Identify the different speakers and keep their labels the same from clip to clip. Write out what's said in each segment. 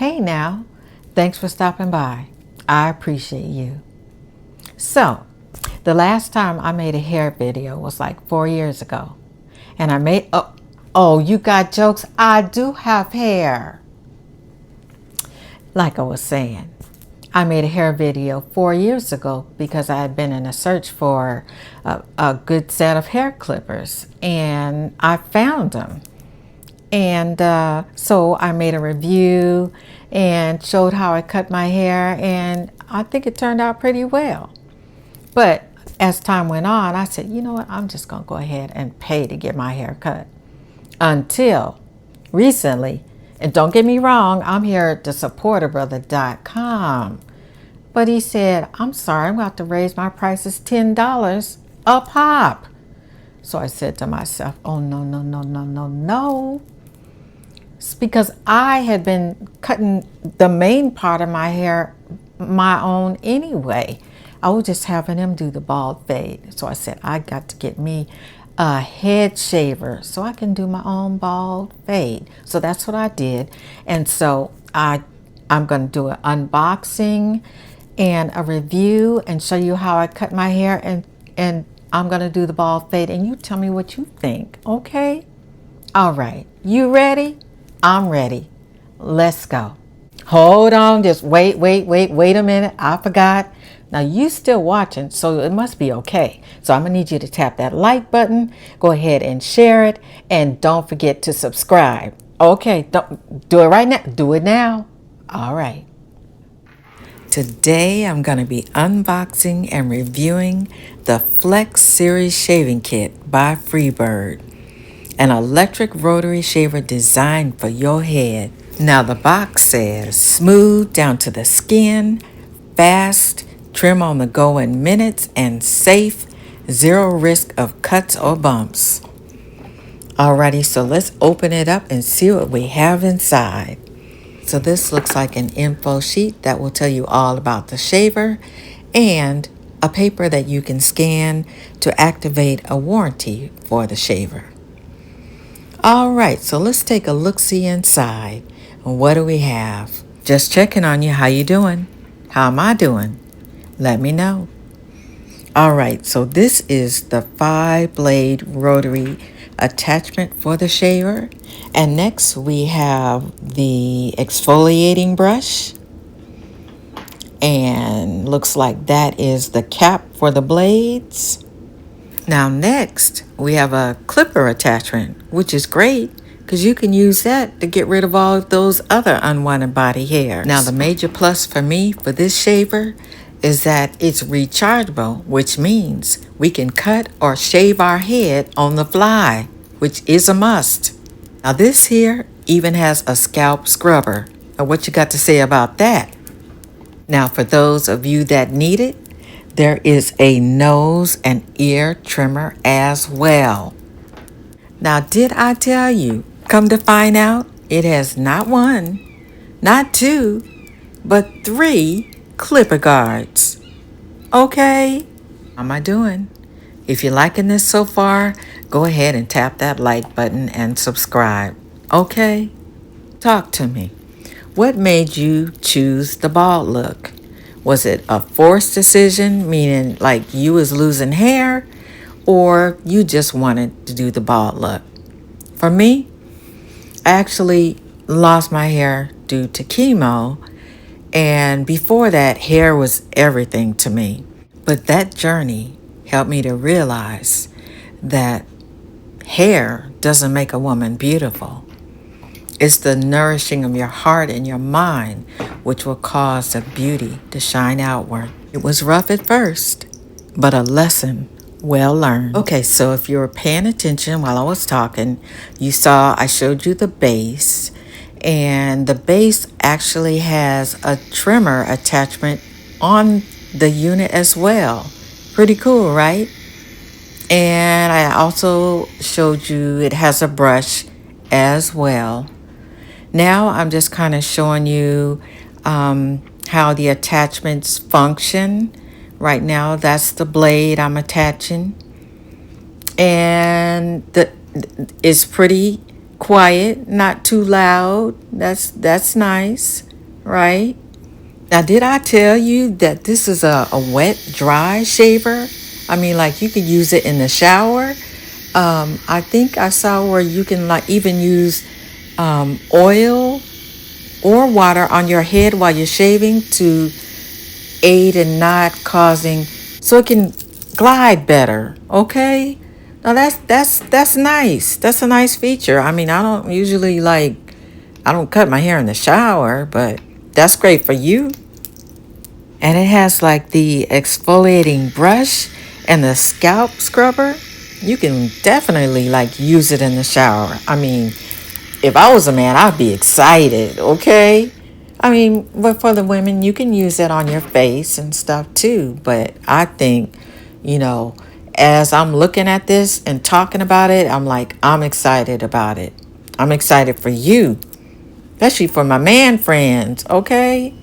Speaker 1: Hey now, thanks for stopping by. I appreciate you. So, the last time I made a hair video was like 4 years ago. And I made, oh, you got jokes? I do have hair. Like I was saying, I made a hair video 4 years ago because I had been in a search for a good set of hair clippers. And I found them. And so I made a review and showed how I cut my hair, and I think it turned out pretty well. But as time went on, I said, you know what, I'm just going to go ahead and pay to get my hair cut. Until recently, and don't get me wrong, I'm here to supportabrother.com. But he said, I'm sorry, I'm going to have to raise my prices $10 a pop. So I said to myself, oh, no, no, no, no, no, no. It's because I had been cutting the main part of my hair my own anyway. I was just having him do the bald fade. So I said, I got to get me a head shaver so I can do my own bald fade. So that's what I did. And so I'm going to do an unboxing and a review and show you how I cut my hair, and I'm going to do the bald fade, and you tell me what you think, okay? All right, you ready? I'm ready. Let's go. Hold on, just wait a minute. I forgot. Now you still watching, so it must be okay. So I'm gonna need you to tap that like button, go ahead and share it, and don't forget to subscribe. Okay, don't do it right now. Do it now. All right. Today I'm gonna be unboxing and reviewing the Flex Series Shaving Kit by Freebird. An electric rotary shaver designed for your head. Now the box says, smooth down to the skin, fast, trim on the go in minutes, and safe, zero risk of cuts or bumps. Alrighty, so let's open it up and see what we have inside. So this looks like an info sheet that will tell you all about the shaver, and a paper that you can scan to activate a warranty for the shaver. All right, so let's take a look-see inside. What do we have? Just checking on you. How you doing? How am I doing? Let me know. All right, so this is the 5-blade rotary attachment for the shaver. And next we have the exfoliating brush. And looks like that is the cap for the blades. Now next, we have a clipper attachment, which is great because you can use that to get rid of all of those other unwanted body hairs. Now the major plus for me for this shaver is that it's rechargeable, which means we can cut or shave our head on the fly, which is a must. Now this here even has a scalp scrubber. Now what you got to say about that? Now for those of you that need it, there is a nose and ear trimmer as well. Now, did I tell you? Come to find out, it has not 1, not 2, but 3 clipper guards. Okay, how am I doing? If you're liking this so far, go ahead and tap that like button and subscribe. Okay, talk to me. What made you choose the bald look? Was it a forced decision, meaning like you was losing hair, or you just wanted to do the bald look? For me, I actually lost my hair due to chemo, and before that, hair was everything to me. But that journey helped me to realize that hair doesn't make a woman beautiful. It's the nourishing of your heart and your mind which will cause the beauty to shine outward. It was rough at first, but a lesson well learned. Okay, so if you were paying attention while I was talking, you saw I showed you the base, and the base actually has a trimmer attachment on the unit as well. Pretty cool, right? And I also showed you it has a brush as well. Now I'm just kind of showing you how the attachments function. Right now that's the blade I'm attaching. And it's pretty quiet, not too loud. That's nice. right? Now, did I tell you that this is a wet, dry shaver? I mean, like you could use it in the shower. I think I saw where you can like even use oil or water on your head while you're shaving to aid in not causing, so it can glide better. Okay. Now that's nice. That's a nice feature. I mean, I don't usually like, I don't cut my hair in the shower, but that's great for you. And it has like the exfoliating brush and the scalp scrubber. You can definitely like use it in the shower. I mean, if I was a man, I'd be excited, okay? I mean, but for the women, you can use it on your face and stuff too. But I think, you know, as I'm looking at this and talking about it, I'm like, I'm excited about it. I'm excited for you, especially for my man friends, okay?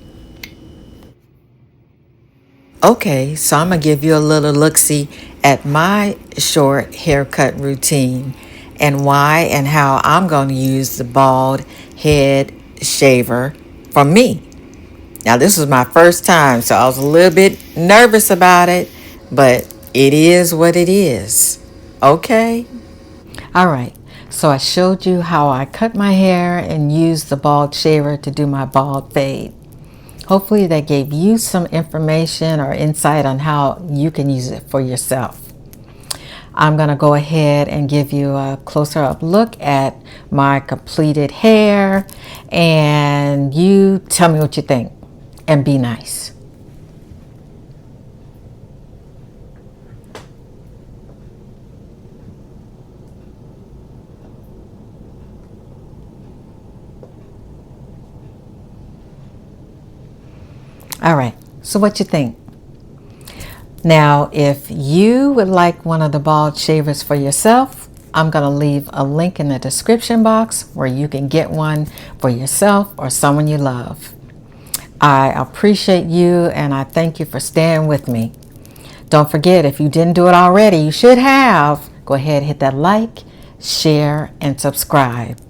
Speaker 1: Okay, so I'm going to give you a little look-see at my short haircut routine and why and how I'm going to use the bald head shaver for me. Now, this was my first time, so I was a little bit nervous about it, but it is what it is. Okay? All right, so I showed you how I cut my hair and used the bald shaver to do my bald fade. Hopefully that gave you some information or insight on how you can use it for yourself. I'm going to go ahead and give you a closer up look at my completed hair, and you tell me what you think and be nice. All right, so what you think? Now, if you would like one of the bald shavers for yourself, I'm going to leave a link in the description box where you can get one for yourself or someone you love. I appreciate you and I thank you for staying with me. Don't forget, if you didn't do it already, you should have. Go ahead, hit that like, share, and subscribe.